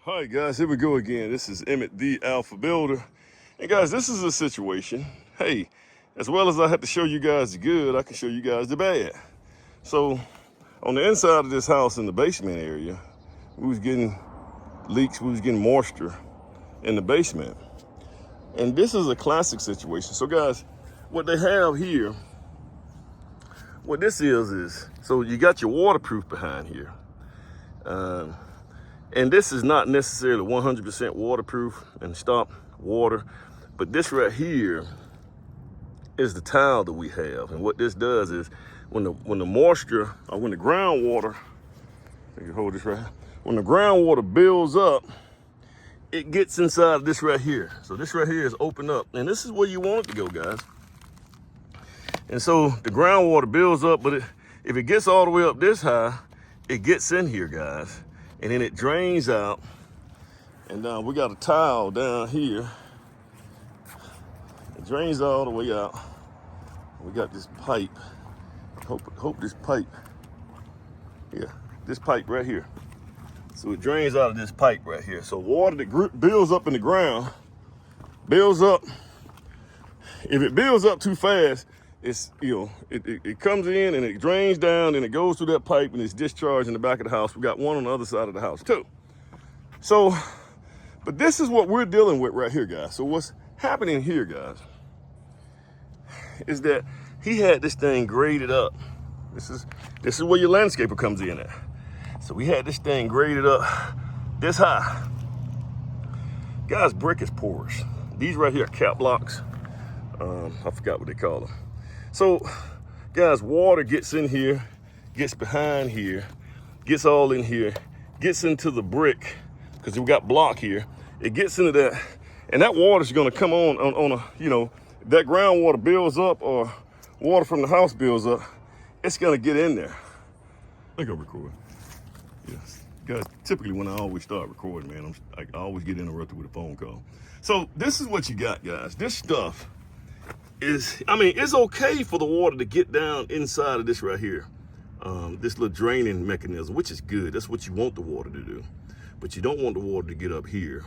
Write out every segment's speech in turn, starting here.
All right, guys, here we go again. This is Emmett, the Alpha Builder. And guys, this is a situation. Hey, as well as I have to show you guys the good, I can show you guys the bad. So on the inside of this house in the basement area, we was getting leaks, we was getting moisture in the basement. And this is a classic situation. So guys, what they have here, what this is, so you got your waterproof behind here. And this is not necessarily 100% waterproof and stop water, but this right here is the tile that we have. And what this does is when the moisture or when the groundwater, I can hold this right here, when the groundwater builds up, it gets inside of this right here. So this right here is open up, and this is where you want it to go, guys. And so the groundwater builds up, but if it gets all the way up this high, it gets in here, guys. And then it drains out. And we got a tile down here. It drains all the way out. We got this pipe. Hope this pipe, yeah, this pipe right here. So it drains out of this pipe right here. So water that builds up in the ground, builds up. If it builds up too fast, it's, it comes in and it drains down and it goes through that pipe and it's discharged in the back of the house. We got one on the other side of the house too. So, but this is what we're dealing with right here, guys. So what's happening here, guys, is that he had this thing graded up. This is where your landscaper comes in at. So we had this thing graded up this high. Guys, brick is porous. These right here are cap blocks. I forgot what they call them. So, guys, water gets in here, gets behind here, gets all in here, gets into the brick, because we got block here. It gets into that, and that water's gonna come on a, that groundwater builds up or water from the house builds up, it's gonna get in there. I go record. Yes. Guys, typically when I always start recording, man, I always get interrupted with a phone call. So this is what you got, guys. This stuff is, it's okay for the water to get down inside of this right here. This little draining mechanism, which is good. That's what you want the water to do. But you don't want the water to get up here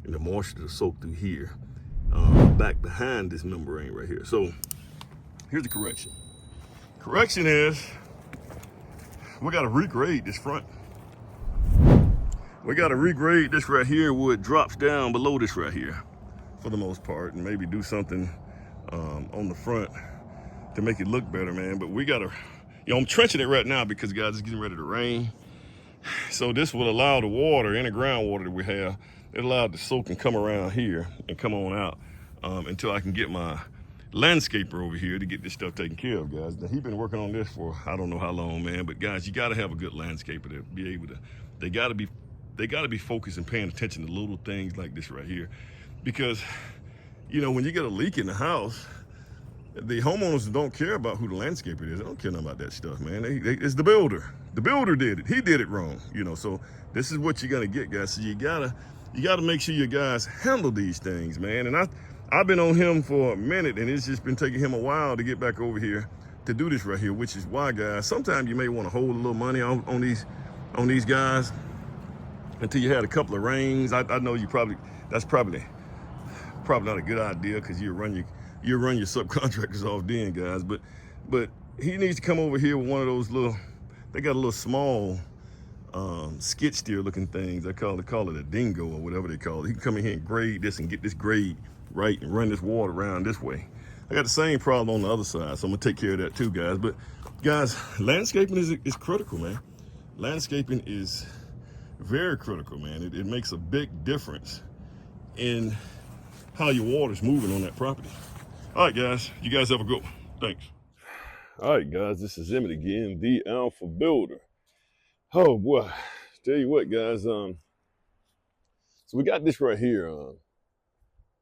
and the moisture to soak through here, back behind this membrane right here. So here's the correction. Correction is, we gotta regrade this front. We gotta regrade this right here where it drops down below this right here for the most part, and maybe do something on the front to make it look better, man. But we gotta, I'm trenching it right now because, guys, it's getting ready to rain. So this will allow the water, any groundwater that we have, it allowed to soak and come around here and come on out until I can get my landscaper over here to get this stuff taken care of, guys. Now, he's been working on this for I don't know how long, man. But guys, you got to have a good landscaper to be able to. They got to be focused and paying attention to little things like this right here, because when you get a leak in the house, the homeowners don't care about who the landscaper is. They don't care nothing about that stuff, man. It's the builder. The builder did it. He did it wrong, So this is what you're gonna get, guys. So you gotta make sure your guys handle these things, man. And I've been on him for a minute, and it's just been taking him a while to get back over here to do this right here, which is why, guys, sometimes you may want to hold a little money on these guys until you had a couple of rains. I know that's probably not a good idea, because you run your subcontractors off then, guys. But he needs to come over here with one of those little, they got a little small skid steer looking things. They call it a dingo or whatever they call it. He can come in here and grade this and get this grade right and run this water around this way. I got the same problem on the other side, so I'm gonna take care of that too, guys. But guys, landscaping is critical, man. Landscaping is very critical, man. It makes a big difference in how your water's moving on that property. All right, guys, you guys have a good one. Thanks. All right, guys, this is Emmett again, the Alpha Builder. Oh boy, tell you what, guys. So we got this right here.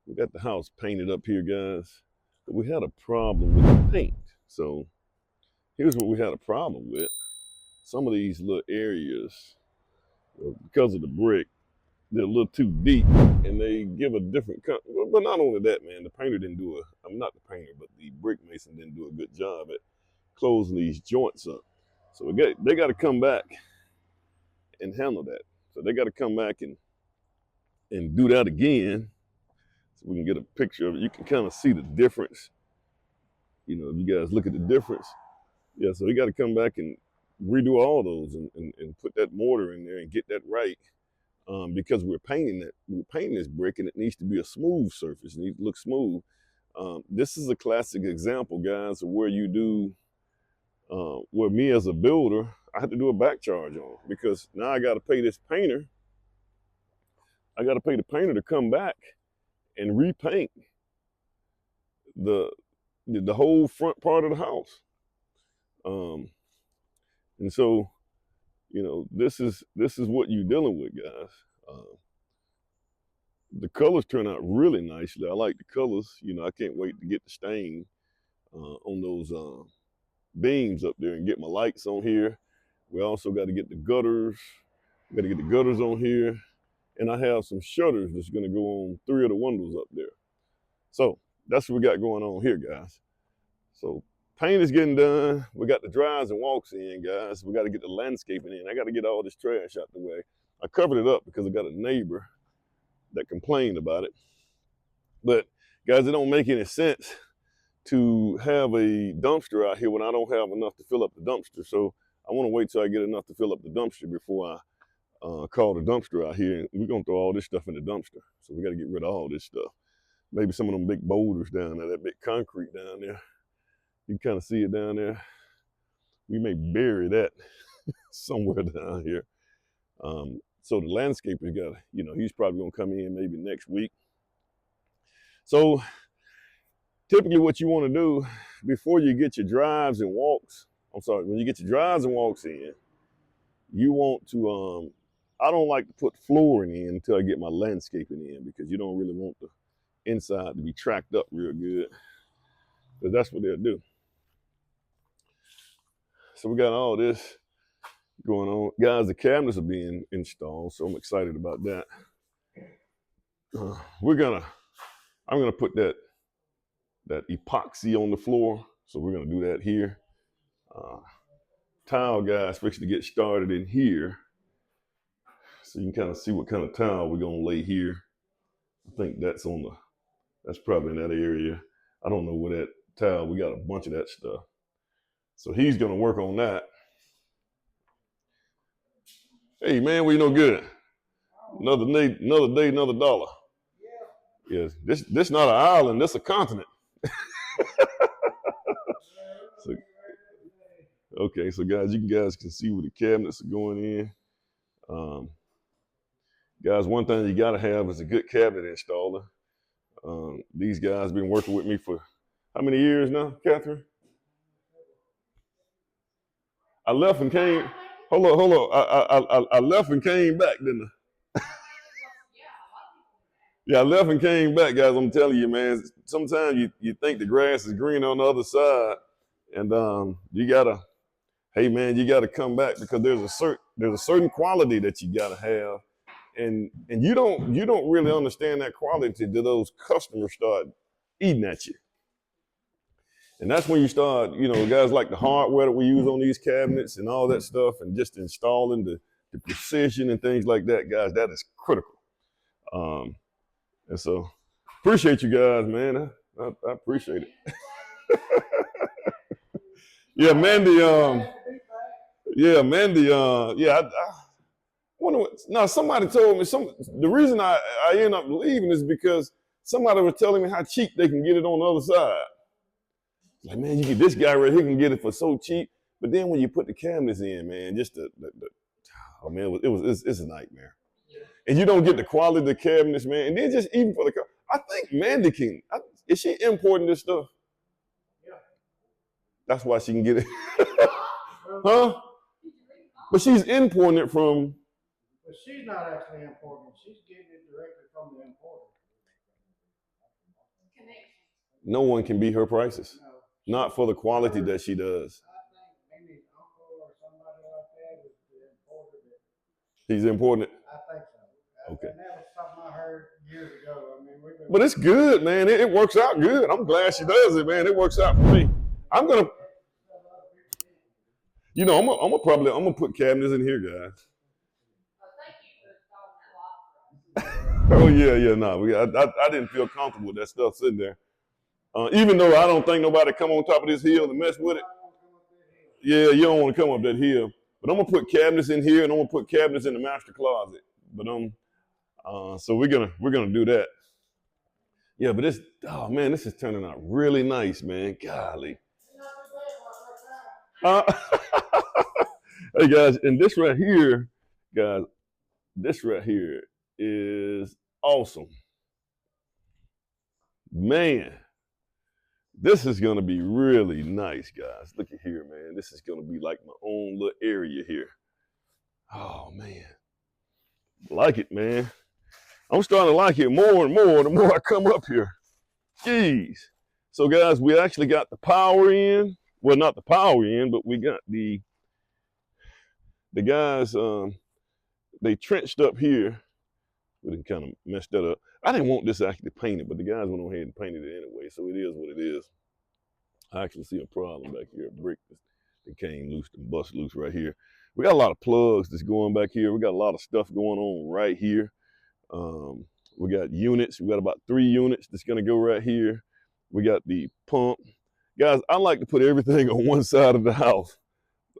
We got the house painted up here, guys, but we had a problem with the paint. So here's what we had a problem with. Some of these little areas, because of the brick, they're a little too deep, and they give a different color. But not only that, man, the painter didn't do I'm not the painter, but the brick mason didn't do a good job at closing these joints up. So they got to come back and handle that. So they got to come back and and do that again so we can get a picture of it. You can kind of see the difference. You know, if you guys look at the difference. Yeah, so we got to come back and redo all those and put that mortar in there and get that right. Because we're painting this brick and it needs to be a smooth surface. It needs to look smooth. This is a classic example, guys, of where you do, where me as a builder, I had to do a back charge on, because now I got to pay this painter. I got to pay the painter to come back and repaint the whole front part of the house. And so, you know, this is what you're dealing with, guys. The colors turn out really nicely. I like the colors. You know, I can't wait to get the stain on those beams up there and get my lights on here. We also got to get the gutters. We got to get the gutters on here. And I have some shutters that's going to go on 3 of the windows up there. So that's what we got going on here, guys. So paint is getting done. We got the drives and walks in, guys. We got to get the landscaping in. I got to get all this trash out the way. I covered it up because I got a neighbor that complained about it. But guys, it don't make any sense to have a dumpster out here when I don't have enough to fill up the dumpster. So I want to wait till I get enough to fill up the dumpster before I call the dumpster out here. And we're going to throw all this stuff in the dumpster. So we got to get rid of all this stuff. Maybe some of them big boulders down there, that big concrete down there. You can kind of see it down there. We may bury that somewhere down here. So the landscaper's got, you know, he's probably gonna come in maybe next week. So typically what you wanna do before you get your drives and walks, when you get your drives and walks in, you want to, I don't like to put flooring in until I get my landscaping in, because you don't really want the inside to be tracked up real good, because that's what they'll do. So we got all this going on. Guys, the cabinets are being installed, so I'm excited about that. I'm gonna put that epoxy on the floor, so we're gonna do that here. Tile guys fixing to get started in here, so you can kind of see what kind of tile we're gonna lay here. I think that's probably in that area. I don't know where that tile, we got a bunch of that stuff. So he's gonna work on that. Hey man, we no good. Another day, another dollar. Yes, this not an island, this a continent. So, okay, so guys, you guys can see where the cabinets are going in. Guys, one thing you gotta have is a good cabinet installer. These guys been working with me for how many years now, Catherine? I left and came. Hold on. I left and came back, didn't I? Yeah, I left and came back, guys. I'm telling you, man. Sometimes you think the grass is green on the other side, and you gotta come back, because there's a certain quality that you gotta have, and you don't really understand that quality till those customers start eating at you. And that's when you start, you know, guys, like the hardware that we use on these cabinets and all that stuff, and just installing the precision and things like that, guys, that is critical. And so appreciate you guys, man. I appreciate it. Yeah, Mandy, I wonder what, now somebody told me, the reason I end up leaving is because somebody was telling me how cheap they can get it on the other side. Like, man, you get this guy right here can get it for so cheap. But then when you put the cabinets in, man, just oh man, it's a nightmare. And you don't get the quality of the cabinets, man. And then just even for I think Mandy is she importing this stuff? Yeah. That's why she can get it. Huh? But she's importing it from. But she's not actually importing it. She's getting it directly from the importer. No one can beat her prices. No. Not for the quality that she does. I think maybe uncle or somebody like that is the importer. He's importing it? I think so. Okay. And that was something I heard years ago. I mean, but it's good, man. It works out good. I'm glad she does it, man. It works out for me. I'm gonna put cabinets in here, guys. Thank you for installing that lock for us. Oh yeah, no. I didn't feel comfortable with that stuff sitting there. Even though I don't think nobody come on top of this hill to mess with it. Yeah, you don't want to come up that hill. But I'm gonna put cabinets in here, and I'm gonna put cabinets in the master closet. But so we're gonna do that. Yeah, but this, oh man, this is turning out really nice, man. Golly. Uh, hey guys, and this right here, guys, this right here is awesome. Man, this is gonna be really nice, guys. Look at here, man. This is gonna be like my own little area here. Oh man, like it, man. I'm starting to like it more and more the more I come up here. Jeez. So guys, we actually got the power in. Well, not the power in, but we got the guys. They trenched up here. We didn't kind of mess that up. I didn't want this actually painted, but the guys went on ahead and painted it anyway. So it is what it is. I actually see a problem back here. A brick that came loose and bust loose right here. We got a lot of plugs that's going back here. We got a lot of stuff going on right here. We got units. We got about 3 units that's gonna go right here. We got the pump. Guys, I like to put everything on one side of the house.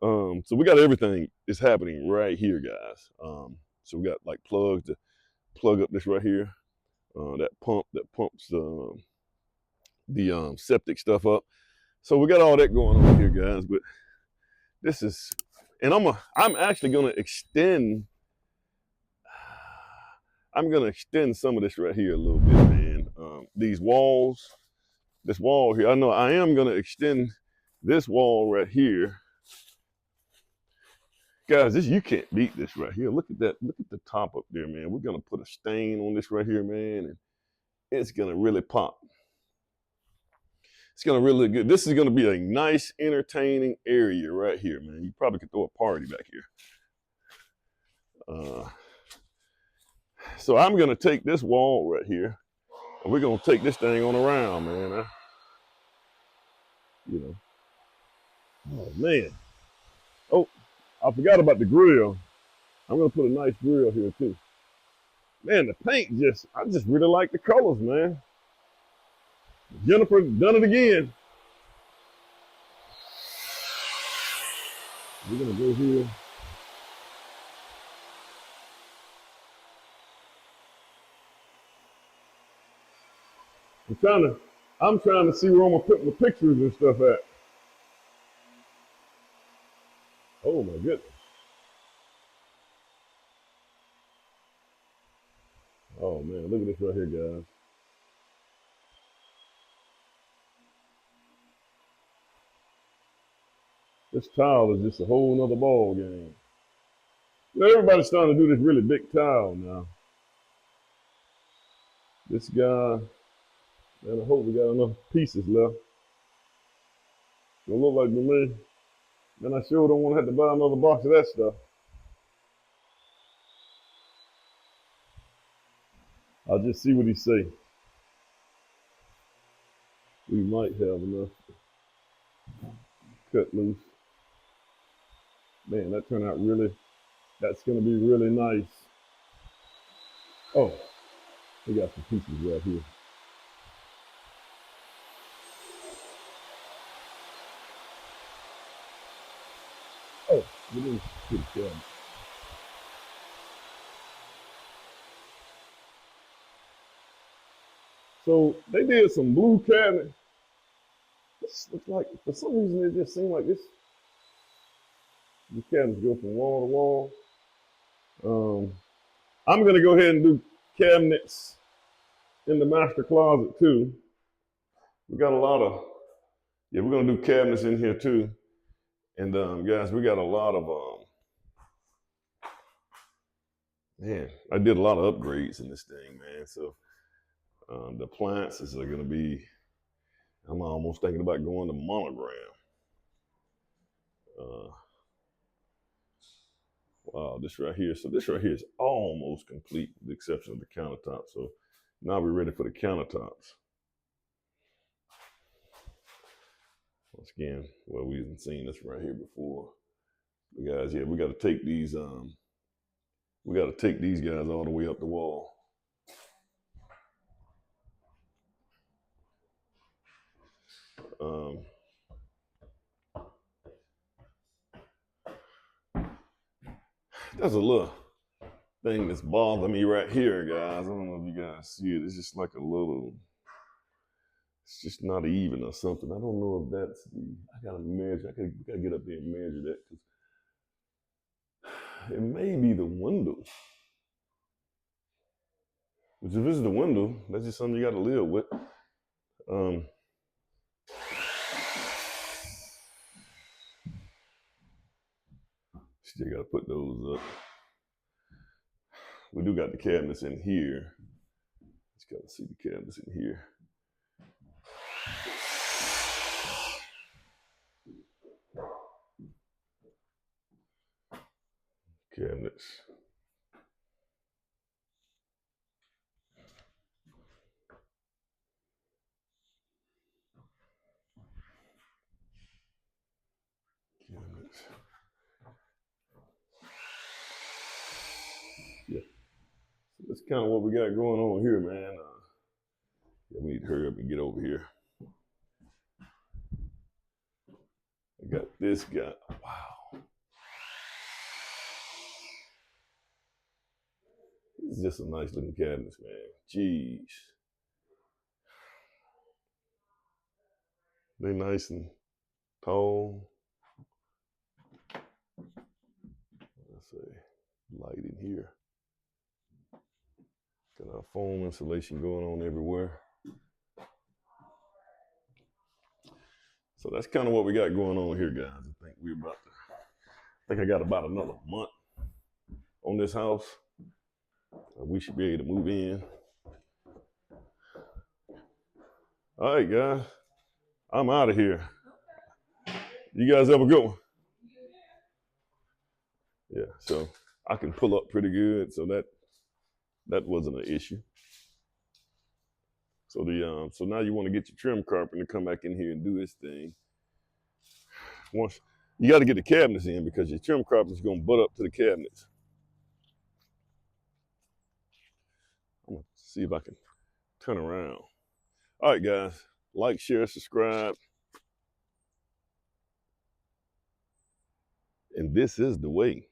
So we got everything is happening right here, guys. So we got like plugs to plug up this right here. That pumps the septic stuff up. So we got all that going on here, guys. But this is, and I'm actually gonna extend. I'm gonna extend some of this right here a little bit, man. These walls, this wall here. I know I am gonna extend this wall right here. Guys, you can't beat this right here. Look at that. Look at the top up there, man. We're gonna put a stain on this right here, man, and it's gonna really pop. It's gonna really good. This is gonna be a nice, entertaining area right here, man. You probably could throw a party back here. So I'm gonna take this wall right here, and we're gonna take this thing on around, man. You know. Oh man. Oh, I forgot about the grill. I'm gonna put a nice grill here too. Man, the paint I just really like the colors, man. Jennifer done it again. We're gonna go here. I'm trying to see where I'm gonna put my pictures and stuff at. Oh my goodness. Oh man, look at this right here, guys. This tile is just a whole nother ball game. You know, everybody's starting to do this really big tile now. This guy, man, I hope we got enough pieces left. Don't look like to me. Man, I sure don't want to have to buy another box of that stuff. I'll just see what he say. We might have enough to cut loose. Man, that turned out that's gonna be really nice. Oh, we got some pieces right here. Oh, we didn't put it down. So they did some blue cabinet. This looks like, for some reason, it just seemed like this. The cabinets go from wall to wall. I'm gonna go ahead and do cabinets in the master closet too. We got a lot of, yeah, we're gonna do cabinets in here too. And guys, we got a lot of, man, I did a lot of upgrades in this thing, man. So the appliances are gonna be, I'm almost thinking about going to monogram. Wow, this right here. So this right here is almost complete with the exception of the countertop. So now we're ready for the countertops. Once again, well, we haven't seen this right here before. But guys, yeah, we got to take these guys all the way up the wall. There's a little thing that's bothering me right here, guys. I don't know if you guys see it. It's just like a little, it's just not even or something. I don't know if that's the, I gotta measure, I gotta get up there and measure that because it may be the window. Which if it's the window, that's just something you gotta live with. Still gotta put those up. We do got the cabinets in here. Just gotta see the cabinets in here. Cabinets. Cabinets. Yeah. So that's kind of what we got going on here, man. Yeah, we need to hurry up and get over here. I got this guy. Wow. It's just a nice looking cabinets, man. Jeez. They nice and tall. Let's say light in here. Got our foam insulation going on everywhere. So that's kind of what we got going on here, guys. I think we're about to, I think I got about another month on this house. We should be able to move in. All right, guys. I'm out of here. You guys have a good one. Yeah, so I can pull up pretty good, so that wasn't an issue. So so now you want to get your trim carpenter to come back in here and do his thing. Once you got to get the cabinets in because your trim carpenter's gonna butt up to the cabinets. I'm gonna see if I can turn around. All right, guys, like, share, subscribe. And this is the way.